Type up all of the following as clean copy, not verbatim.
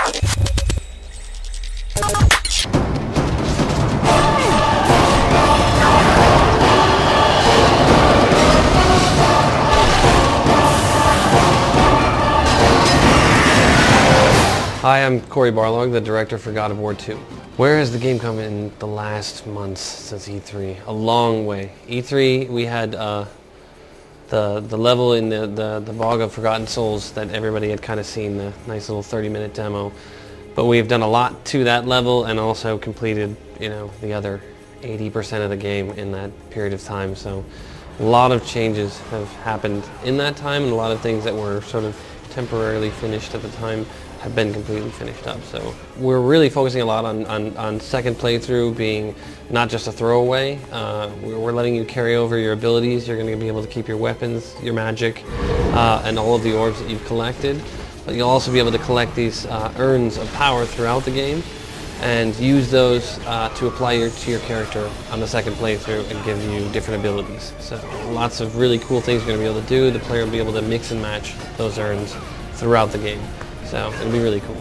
Hi, I'm Corey Barlog, the director for God of War 2. Where has the game come in the last months since E3? A long way. E3, we had the level in the Bog of Forgotten Souls that everybody had kind of seen, the nice little 30-minute demo. But we've done a lot to that level and also completed, the other 80% of the game in that period of time. So a lot of changes have happened in that time, and a lot of things that were sort of temporarily finished at the time have been completely finished up. So we're really focusing a lot on second playthrough being not just a throwaway. We're letting you carry over your abilities. You're going to be able to keep your weapons, your magic, and all of the orbs that you've collected. But you'll also be able to collect these urns of power throughout the game and use those to apply to your character on the second playthrough and give you different abilities. So lots of really cool things you're going to be able to do. The player will be able to mix and match those urns throughout the game. So it'll be really cool.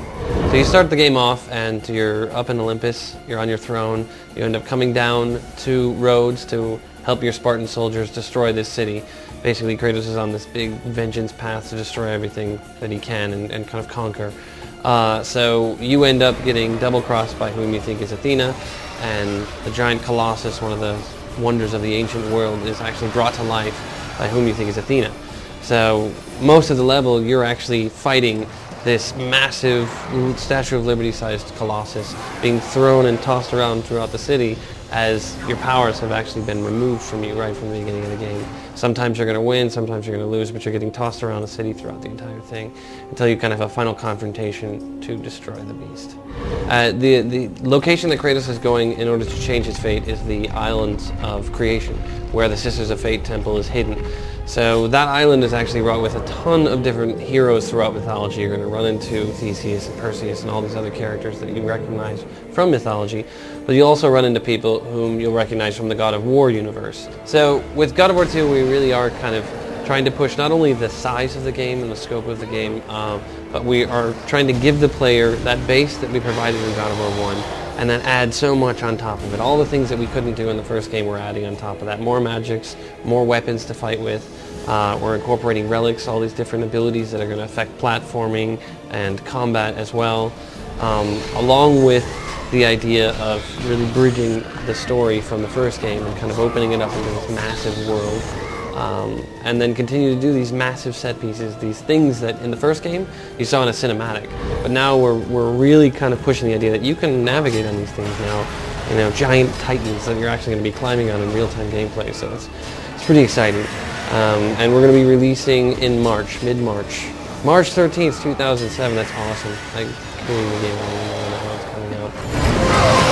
So you start the game off and you're up in Olympus, you're on your throne, you end up coming down to Rhodes to help your Spartan soldiers destroy this city. Basically Kratos is on this big vengeance path to destroy everything that he can and kind of conquer. So you end up getting double-crossed by whom you think is Athena, and the giant Colossus, one of the wonders of the ancient world, is actually brought to life by whom you think is Athena. So most of the level you're actually fighting this massive Statue of Liberty-sized Colossus being thrown and tossed around throughout the city as your powers have actually been removed from you right from the beginning of the game. Sometimes you're going to win, sometimes you're going to lose, but you're getting tossed around the city throughout the entire thing until you kind of have a final confrontation to destroy the beast. The location that Kratos is going in order to change his fate is the Islands of Creation, where the Sisters of Fate temple is hidden. So that island is actually wrought with a ton of different heroes throughout mythology. You're going to run into Theseus and Perseus and all these other characters that you recognize from mythology, but you'll also run into people whom you'll recognize from the God of War universe. So with God of War 2, we really are kind of trying to push not only the size of the game and the scope of the game, but we are trying to give the player that base that we provided in God of War 1, and then add so much on top of it. All the things that we couldn't do in the first game we're adding on top of that. More magics, more weapons to fight with. We're incorporating relics, all these different abilities that are going to affect platforming and combat as well, along with the idea of really bridging the story from the first game and kind of opening it up into this massive world. And then continue to do these massive set pieces, these things that in the first game you saw in a cinematic. But now we're really kind of pushing the idea that you can navigate on these things now, giant titans that you're actually going to be climbing on in real-time gameplay. So it's pretty exciting. And we're going to be releasing in March, mid-March. March 13th, 2007, that's awesome. I can't believe the game, I don't know how it's coming out.